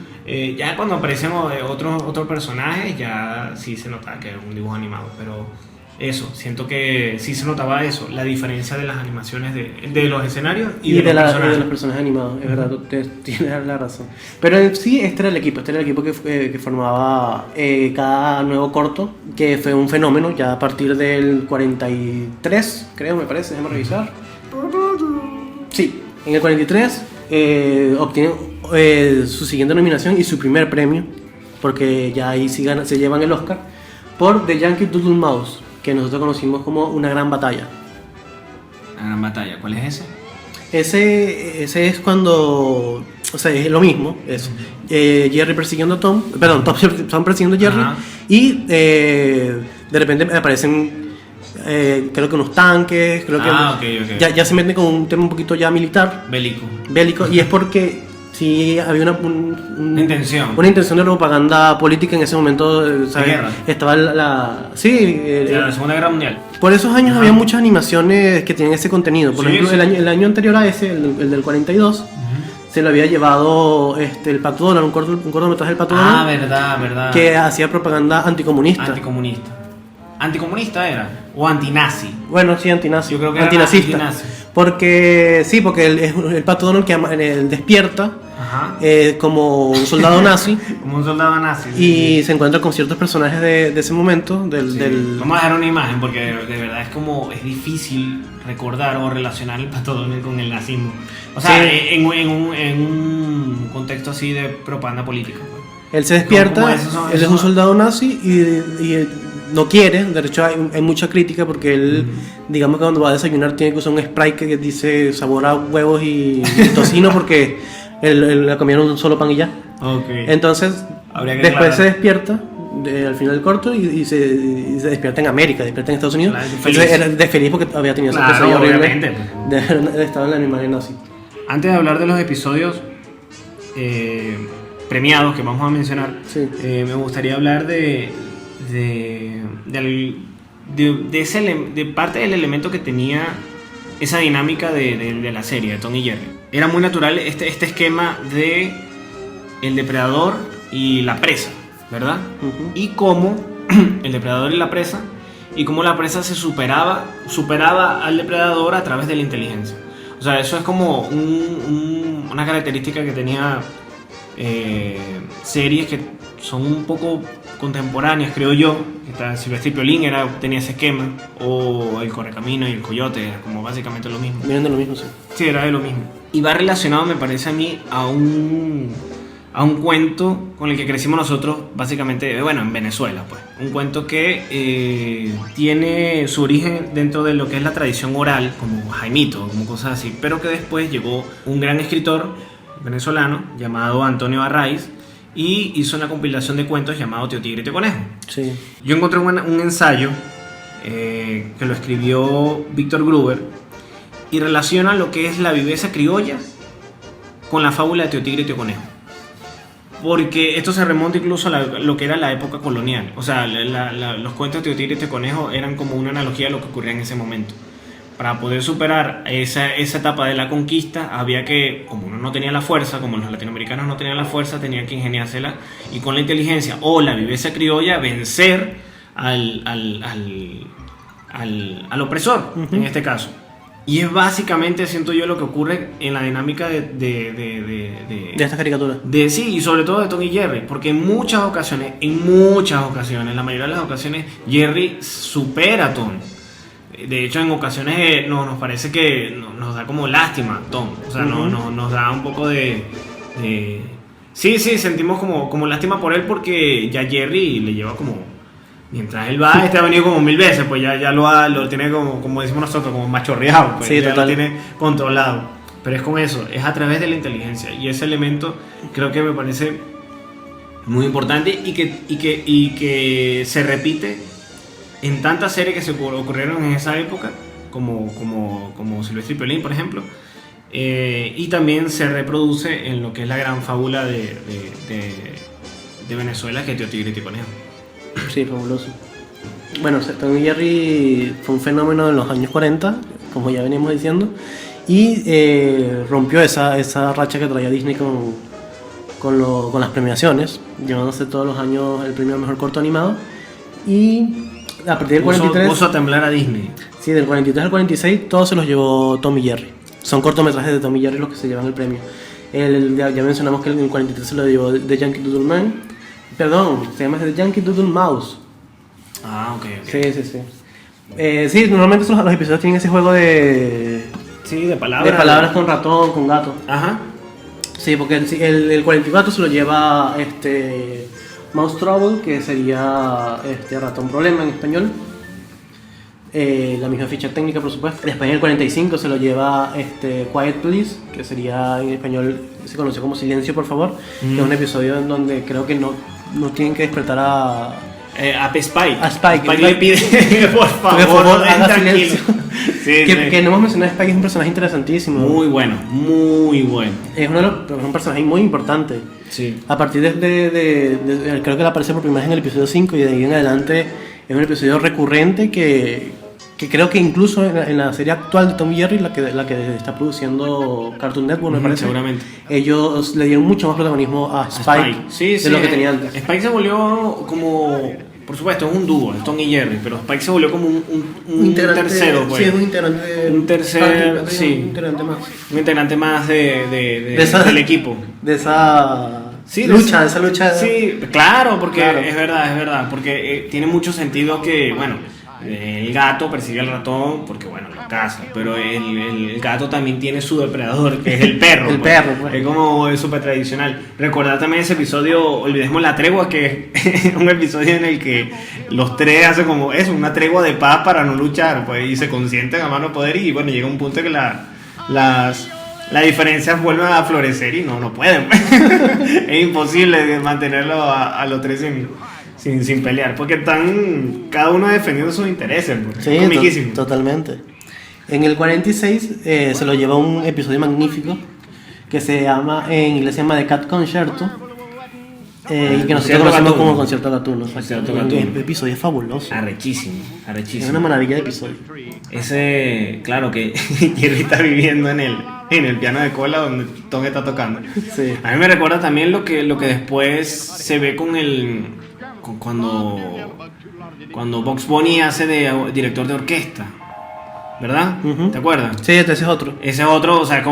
Ya cuando aparecen otros personajes, ya sí se notaba que era un dibujo animado, pero eso, siento que sí se notaba eso, la diferencia de las animaciones de los escenarios y de los personajes. de los personajes animados, es verdad, tienes la razón. Pero en sí, este era el equipo que formaba cada nuevo corto, que fue un fenómeno ya a partir del 43, creo, me parece, déjame revisar. Sí, en el 43 obtiene su siguiente nominación y su primer premio, porque ya ahí sí se llevan el Oscar, por The Yankee Doodle Mouse, que nosotros conocimos como Una Gran Batalla. La gran batalla, ¿cuál es ese? Ese es cuando, o sea, es lo mismo, es Jerry persiguiendo a Tom, perdón, Tom persiguiendo a Jerry, Ajá. y de repente aparecen, creo que unos tanques, creo que Ok. ya se meten con un tema un poquito ya militar, Bélico. bélico, y es porque sí había Una intención. una intención de propaganda política en ese momento, ¿sabes? guerra. Estaba La Segunda Guerra Mundial. por esos años Ajá. había muchas animaciones que tenían ese contenido. Por Sí, ejemplo, sí. el año anterior a ese, el del 42, se lo había llevado el Pato Donald, un cortometraje del Pato Ah, Donald, verdad. que hacía propaganda anticomunista. Anticomunista. ¿Anticomunista era? ¿O antinazi? Bueno, sí, antinazi. Yo creo que era antinazista. antinazi. Porque el Pato Donald que él despierta Ajá. como un soldado nazi Como un soldado nazi. y se encuentra con ciertos personajes de ese momento. Sí. Vamos a dejar una imagen porque de verdad es difícil recordar o relacionar el Pato Donald con el nazismo. O sea, Sí. en un contexto así de propaganda política. Pues. Él se despierta, ¿Cómo esos él es un soldado nazi y no quiere. De hecho hay mucha crítica porque él, digamos que cuando va a desayunar tiene que usar un spray que dice sabor a huevos y tocino porque él la comieron un solo pan y ya. Okay. Entonces Habría que después aclarar. se despierta al final del corto y se despierta en América, despierta en Estados Unidos. Claro, Entonces feliz. era de feliz porque había tenido esa Claro, pesadilla horrible obviamente. de haber estado en la Alemania nazi. Antes de hablar de los episodios premiados que vamos a mencionar, Sí. me gustaría hablar de parte del elemento que tenía esa dinámica de la serie de Tom y Jerry. Era muy natural este esquema de el depredador y la presa, ¿verdad? Ujú. Y cómo el depredador y la presa, y cómo la presa se superaba al depredador a través de la inteligencia. O sea, eso es como una característica que tenía series que son un poco contemporáneas, creo yo. Silvestre y Piolín tenía ese esquema, o El Correcamino y El Coyote, era como básicamente lo mismo. Vienen de lo mismo, sí. Sí, era de lo mismo. Y va relacionado, me parece a mí, a un cuento con el que crecimos nosotros, básicamente, bueno, en Venezuela, pues. Un cuento que tiene su origen dentro de lo que es la tradición oral, como Jaimito, como cosas así, pero que después llegó un gran escritor venezolano llamado Antonio Arraiz y hizo una compilación de cuentos llamado Tío Tigre y Tío Conejo. Sí. Yo encontré un ensayo que lo escribió Víctor Gruber y relaciona lo que es la viveza criolla con la fábula de Tío Tigre y Tío Conejo. Porque esto se remonta incluso a lo que era la época colonial. O sea, los cuentos de Tío Tigre y Tío Conejo eran como una analogía a lo que ocurría en ese momento. Para poder superar esa etapa de la conquista, había que, como uno no tenía la fuerza, como los latinoamericanos no tenían la fuerza, tenían que ingeniársela y con la inteligencia o la viveza criolla vencer al opresor, en este caso. Y es básicamente, siento yo, lo que ocurre en la dinámica De estas caricaturas. Sí, y sobre todo de Tom y Jerry, porque en muchas ocasiones, la mayoría de las ocasiones, Jerry supera a Tom. De hecho, en ocasiones nos parece que nos da como lástima Tom. O sea, nos da un poco de... Sí, sentimos como lástima por él porque ya Jerry le lleva como... Mientras él va, ha venido como 1000 veces, pues ya lo tiene como decimos nosotros, como machorreado, pues Sí, ya total. lo tiene controlado. Pero es con eso, es a través de la inteligencia. Y ese elemento creo que me parece muy importante y que se repite en tantas series que se ocurrieron en esa época, como Silvestre y Piolín, por ejemplo. Y también se reproduce en lo que es la gran fábula de Venezuela, que es Tío Tigre y Tío Conejo. Sí, fabuloso. Bueno, Tom y Jerry fue un fenómeno en los años 40, como ya veníamos diciendo, y rompió esa racha que traía Disney con las premiaciones, llevándose todos los años el premio al mejor corto animado. Y a partir del 43... Puso a temblar a Disney. Sí, del 43 al 46 todos se los llevó Tom y Jerry. Son cortometrajes de Tom y Jerry los que se llevan el premio. Ya mencionamos que el 43 se lo llevó The Yankee Doodle Man. Perdón, se llama The Yankee Doodle Mouse. Ah, ok. Sí. Sí, normalmente los episodios tienen ese juego de palabras con ratón, con gato. Ajá. Sí, porque el 44 se lo lleva Mouse Trouble, que sería ratón problema en español. La misma ficha técnica, por supuesto. Después en el 45 se lo lleva Quiet Please, que sería en español se conoce como Silencio, por favor. Que es un episodio en donde creo que no tienen que despertar a Spike. A Spike. Le pide, por favor, haga tranquilo. silencio. Sí. Que no hemos mencionado, Spike es un personaje interesantísimo. Muy bueno. Es un personaje muy importante. Sí. A partir creo que él aparece por primera vez en el episodio 5 y de ahí en adelante es un episodio recurrente que creo que incluso en la serie actual de Tom y Jerry, la que está produciendo Cartoon Network, me parece, seguramente, ellos le dieron mucho más protagonismo a Spike Sí, de lo que tenía antes. Spike se volvió como por supuesto, es un dúo, es Tom y Jerry, pero Spike se volvió como un integrante, tercero, pues. Sí, es un integrante. Un tercer, sí. Un integrante más. Un integrante más del equipo. De esa Sí, lucha, de esa lucha. Sí, claro, porque Claro. es verdad, porque tiene mucho sentido que, bueno, el gato persigue al ratón porque, bueno, lo caza, pero el gato también tiene su depredador, que es el perro. El pues. perro, pues. Es como es súper tradicional. Recordar también ese episodio, Olvidemos la tregua, que es un episodio en el que los tres hacen como eso, una tregua de paz para no luchar, pues, y se consienten a mano poder, y bueno, llega un punto que las diferencias vuelven a florecer y no pueden. Es imposible mantenerlo a los tres sin pelear, porque están cada uno defendiendo sus intereses. Pues. Sí, Es comiquísimo. totalmente. En el 46 se lo lleva un episodio magnífico que se llama, en inglés se llama The Cat Concerto, y que nosotros Concierto conocemos Gatuno. como Concierto Gatuno. Concierto El Gatuno. episodio es fabuloso. Arrechísimo. Es una maravilla de episodio. Ese, claro que Jerry está viviendo en el piano de cola donde Tom está tocando. Sí. A mí me recuerda también lo que después se ve cuando Bugs Bunny hace de director de orquesta, ¿verdad? Ujú. ¿Te acuerdas? Sí, ese es otro. Ese otro, o sea,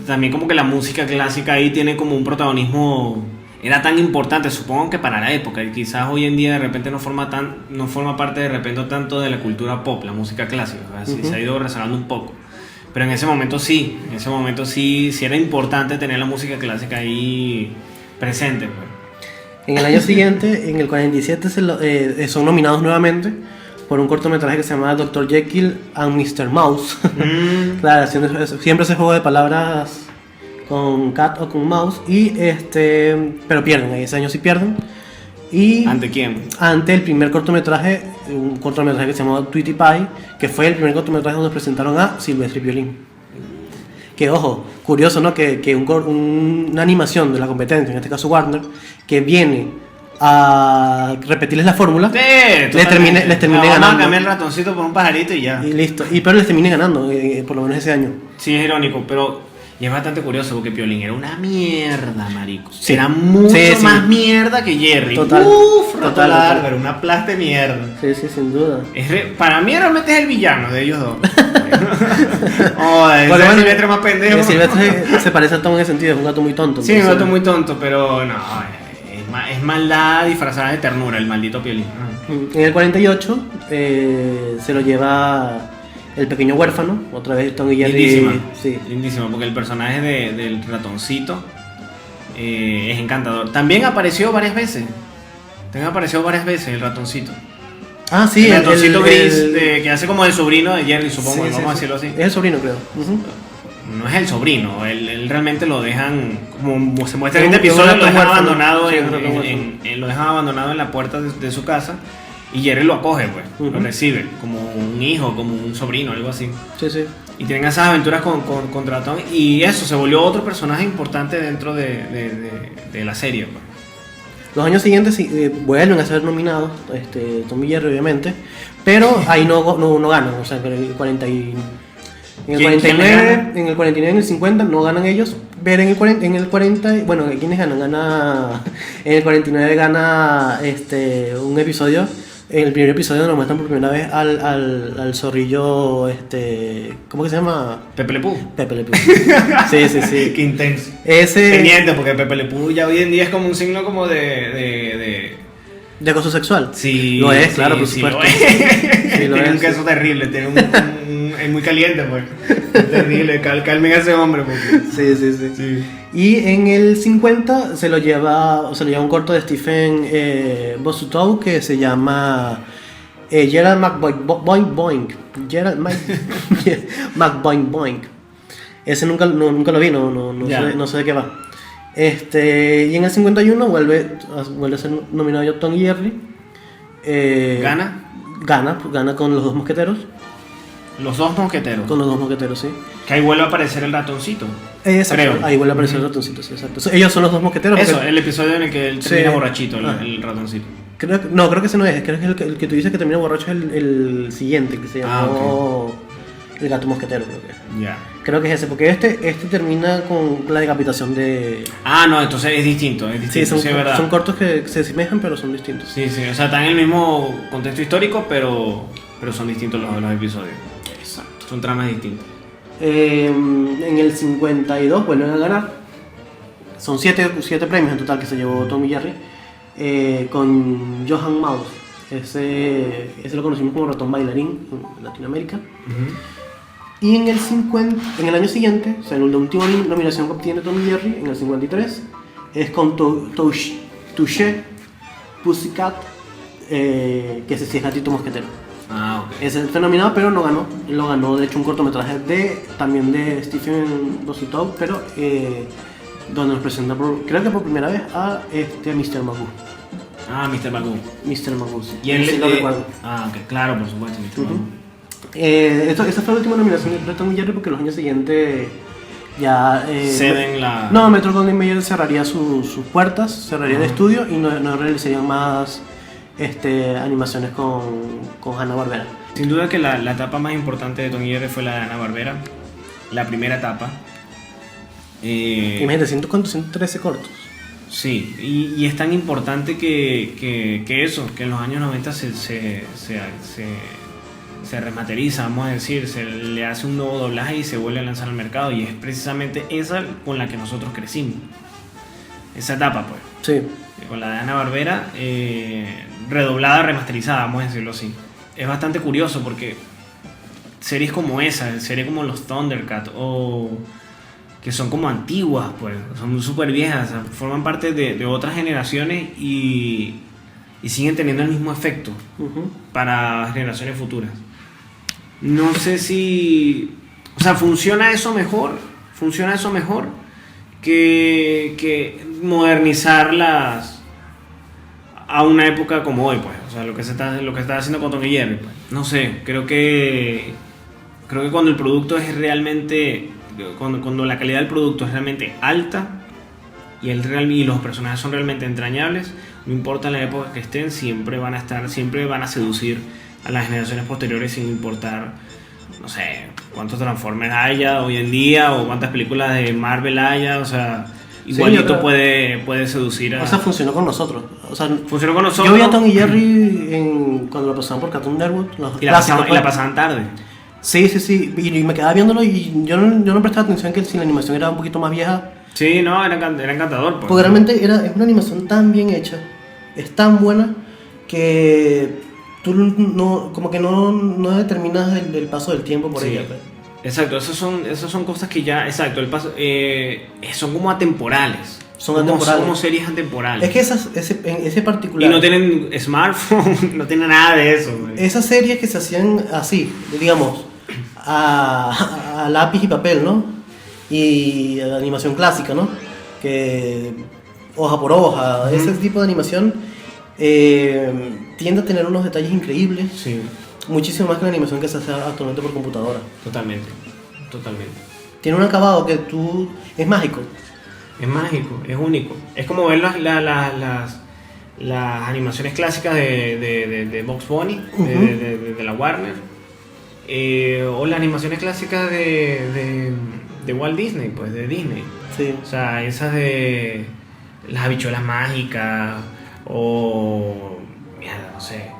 también como que la música clásica ahí tiene como un protagonismo, era tan importante, supongo que para la época, y quizás hoy en día de repente no forma parte de repente tanto de la cultura pop, la música clásica, así se ha ido rezagando un poco. Pero en ese momento sí era importante tener la música clásica ahí presente, pues. En el año siguiente, en el 47, son nominados nuevamente por un cortometraje que se llama Dr. Jekyll and Mr. Mouse. Claro, siempre ese juego de palabras con cat o con mouse. Pero pierden, ese año sí pierden. Y ¿Ante quién? ante el primer cortometraje, un cortometraje que se llamó Tweety Pie, que fue el primer cortometraje donde presentaron a Silvestre y Piolín. Que ojo, curioso, ¿no? Que una animación de la competencia, en este caso Warner, que viene a repetirles la fórmula, les termine Vamos a ganando. cambiar el ratoncito por un pajarito y ya. Y listo. Pero les termine ganando, por lo menos ese año. Sí, es irónico, pero y es bastante curioso porque Piolín era una mierda, marico. Sí. Era mucho Sí, sí. más mierda que Jerry. Total. Total. Pero una plasta de mierda. Sí, sin duda. Para mí realmente es el villano de ellos dos. Ese Bueno, Silvestre más pendejo. Silvestre se parece a Tom en ese sentido, es un gato muy tonto. Sí, un entonces- gato muy tonto, pero no, es maldad disfrazada de ternura, el maldito Piolín. En el 48 se lo lleva El Pequeño Huérfano, otra vez Tom y Jerry. Lindísima, Sí. lindísima, porque el personaje del ratoncito es encantador. También apareció varias veces. El ratoncito. Ah, sí, el ratoncito gris que hace como el sobrino de Jerry, supongo, Sí, sí, vamos a sí. decirlo así. Es el sobrino, creo. Ujú. No es el sobrino, él realmente lo dejan, como se muestra en Es este un episodio, lo ratón dejan huérfano. abandonado, Sí, un ratón huérfano. lo dejan abandonado en la puerta de su casa y Jerry lo acoge, pues, lo Ujú. recibe como un hijo, como un sobrino, algo así. Sí, sí. Y tienen esas aventuras contra Tom y eso, se volvió otro personaje importante dentro de la serie, pues. Los años siguientes vuelven a ser nominados, Tom y Jerry obviamente, pero ahí no ganan, o sea, en el 49, en el 49 y en el 50 no ganan ellos, pero en el 40, bueno, ¿quiénes ganan? En el 49 gana un episodio, en el primer episodio nos muestran por primera vez al zorrillo, ¿cómo que se llama? Pepe Le Pew. Pepe Le Pew. Sí. Qué intenso. Ese Teniente, porque Pepe Le Pew ya hoy en día es como un signo como de de acoso sexual. Sí, Lo es, sí, claro, por sí supuesto. lo es. Sí, lo Tiene un es, queso terrible, es muy caliente, pues. Es terrible, calmen a ese hombre, porque. Sí. Sí. Y en el 50 se lo lleva un corto de Stephen Bosutow que se llama Gerald McBoing. Gerald McBoing. Ese nunca lo vi, no sé de qué va. Y en el 51 vuelve a ser nominado Tom y Jerry. ¿Gana? Gana con Los Dos Mosqueteros. Los dos mosqueteros. Con Los Dos Mosqueteros, sí. Que ahí vuelve a aparecer el ratoncito. Exacto, Creo. ahí vuelve a aparecer el ratoncito, sí, exacto. Ellos son los dos mosqueteros. Eso, porque- el episodio en el que él termina Sí. borrachito, Ah. el ratoncito. creo que ese no es, creo que es el que tú dices que termina borracho es el siguiente, que se llamó... El gato mosquetero, creo que es. Ya. Creo que es ese, porque este termina con la decapitación de... Ah, no, entonces es distinto, Sí, es verdad. son cortos que se asemejan, pero son distintos. Sí, sí, o sea, están en el mismo contexto histórico, pero son distintos los episodios. Exacto. Son tramas distintas. En el 52 vuelven a ganar. Son 7 premios en total que se llevó Tom y Jerry. Con Johann Mouse. Ese lo conocimos como ratón bailarín en Latinoamérica. Y en el año siguiente, o sea, la última nominación que obtiene Tom y Jerry, en el 53, es con Touché Pussycat, que ese sí es Gatito Mosquetero. Ah, ok. Ese fue nominado, pero no ganó. Lo ganó, de hecho, un cortometraje también de Stephen Dositow, pero donde nos presenta, creo que por primera vez, a Mr. Magoo. Ah, Mr. Magoo. Mr. Magoo, sí. Y él sí lo recuerdo. Ah, ok, claro, por supuesto, Mr. Magoo. Esa fue la última nominación de Tom y Jerry porque los años siguientes ya... Ceden la... No, Metro Goldwyn Mayer cerraría sus puertas, cerraría el estudio y no realizarían más animaciones con Hanna-Barbera. Sin duda que la etapa más importante de Tom y Jerry fue la de Hanna-Barbera. La primera etapa. Imagínate, 113 cortos. Sí, y es tan importante que eso, que en los años 90 se remateriza, vamos a decir, se le hace un nuevo doblaje y se vuelve a lanzar al mercado, y es precisamente esa con la que nosotros crecimos, esa etapa pues, Sí. con la de Hanna-Barbera, redoblada, remasterizada, vamos a decirlo así. Es bastante curioso porque series como esa, series como los Thundercats, o que son como antiguas, pues, son súper viejas, o sea, forman parte de otras generaciones y siguen teniendo el mismo efecto para generaciones futuras. No sé si... O sea, funciona eso mejor que modernizarlas a una época como hoy, pues. O sea, lo que se está haciendo con Tom y Jerry, pues. No sé, creo que cuando el producto es realmente... Cuando la calidad del producto es realmente alta y los personajes son realmente entrañables, no importa la época que estén, siempre van a seducir a las generaciones posteriores, sin importar, no sé, cuántos Transformers haya hoy en día o cuántas películas de Marvel haya, o sea, igualito sí, puede seducir a... O sea, funcionó con nosotros. O sea, funcionó con nosotros. Yo vi a Tom y Jerry cuando lo pasaban por Cartoon Network. Y la pasaban tarde. Sí. Y me quedaba viéndolo y yo no prestaba atención que si la animación era un poquito más vieja. Sí, no, era encantador. Pues. Porque realmente es una animación tan bien hecha, es tan buena, que tú no determinas el paso del tiempo por ella. Pues. Exacto, esas son cosas que ya, exacto, son como atemporales. Son como series atemporales. Es que ese particular... Y no tienen smartphone, no tienen nada de eso. Güey. Esas series que se hacían así, digamos, a lápiz y papel, ¿no? Y animación clásica, ¿no? Que hoja por hoja, ese tipo de animación tiende a tener unos detalles increíbles. Sí. Muchísimo más que la animación que se hace actualmente por computadora. Totalmente. Tiene un acabado que es mágico. Es mágico, es único. Es como ver las animaciones clásicas de Bugs Bunny, de la Warner, o las animaciones clásicas de Walt Disney, pues de Disney. Sí. O sea, esas de las habichuelas mágicas, o mierda, no sé,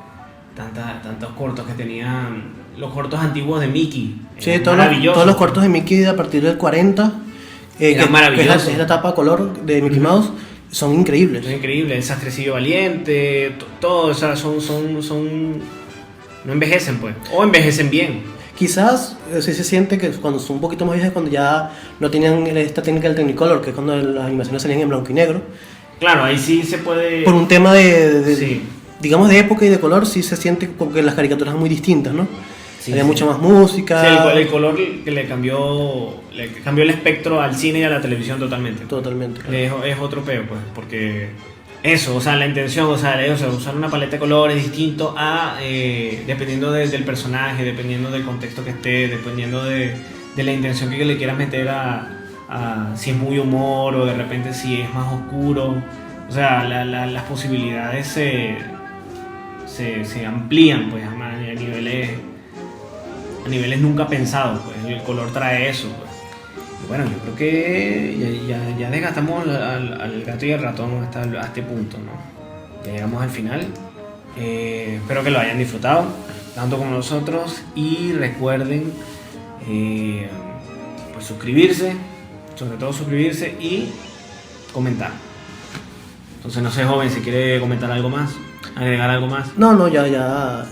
tantos cortos que tenían los cortos antiguos de Mickey. Sí, todos los cortos de Mickey a partir del 40. Es maravilloso. Es la etapa color de Mickey Mouse, son increíbles. Es increíble, el Sastrecillo Valiente, todo, o sea, no envejecen, pues, o envejecen bien. Quizás sí se siente que cuando son un poquito más viejas, cuando ya no tienen esta técnica del Technicolor, que es cuando las animaciones salían en blanco y negro. Claro, ahí sí se puede... Por un tema sí. digamos, de época y de color, sí se siente porque las caricaturas son muy distintas, ¿no? Sí, había mucha más música. Sí, el color que le cambió el espectro al cine y a la televisión totalmente. Totalmente. Claro. Es otro peo, pues, porque eso, o sea, la intención, o sea, usar una paleta de colores distinto a, dependiendo del personaje, dependiendo del contexto que esté, dependiendo de la intención que le quieras meter a si es muy humor o de repente si es más oscuro. O sea, las posibilidades se amplían, pues, a a niveles nunca pensados, pues el color trae eso, pues. Y bueno, yo creo que ya desgastamos al gato y al ratón hasta este punto, ¿no? Ya llegamos al final. Espero que lo hayan disfrutado, tanto como nosotros, y recuerden pues suscribirse, sobre todo suscribirse y comentar. Entonces no sé, joven, si quiere comentar algo más, agregar algo más. No, ya.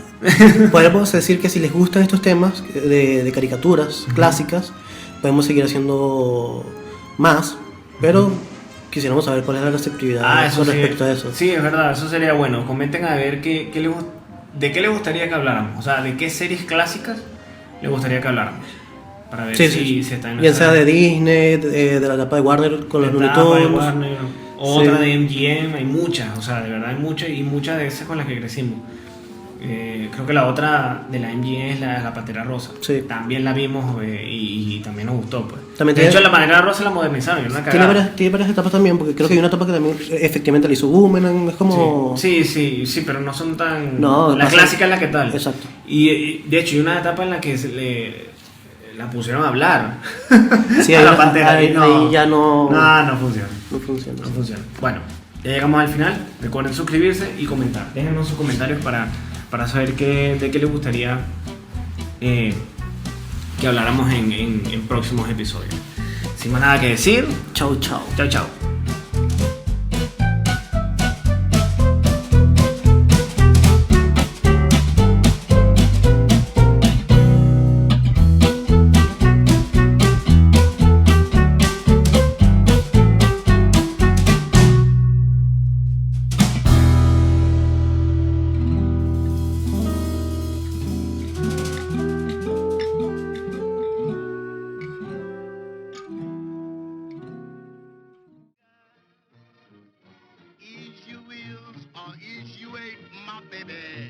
Podemos decir que si les gustan estos temas de caricaturas clásicas, podemos seguir haciendo más, pero quisiéramos saber cuál es la receptividad con respecto a eso. Sí, es verdad, eso sería bueno. Comenten a ver de qué les gustaría que habláramos, o sea, de qué series clásicas les gustaría que habláramos. Para ver si está en bien sea de Disney, de la etapa de Warner con los Looney Tunes. Otra de MGM, hay muchas, o sea, de verdad hay muchas, y muchas de esas con las que crecimos. Creo que la otra de la MGM es la Pantera Rosa. Sí. También la vimos y también nos gustó, pues. También de hecho, la Pantera Rosa la modernizaron, y una cagada. Tiene varias etapas también, porque creo que hay una etapa que también efectivamente la hizo Boomerang, es como... Sí, pero no son tan... No, la clásica es la que tal. Exacto. Y de hecho hay una etapa en la que la pusieron a hablar. Sí, a la Pantera. Ahí ya no... No funciona. No funciona. No funciona. Bueno, ya llegamos al final. Recuerden suscribirse y comentar. Déjenos sus comentarios para saber de qué les gustaría que habláramos en próximos episodios. Sin más nada que decir, Chau. chao. Is you will or is you ain't my baby?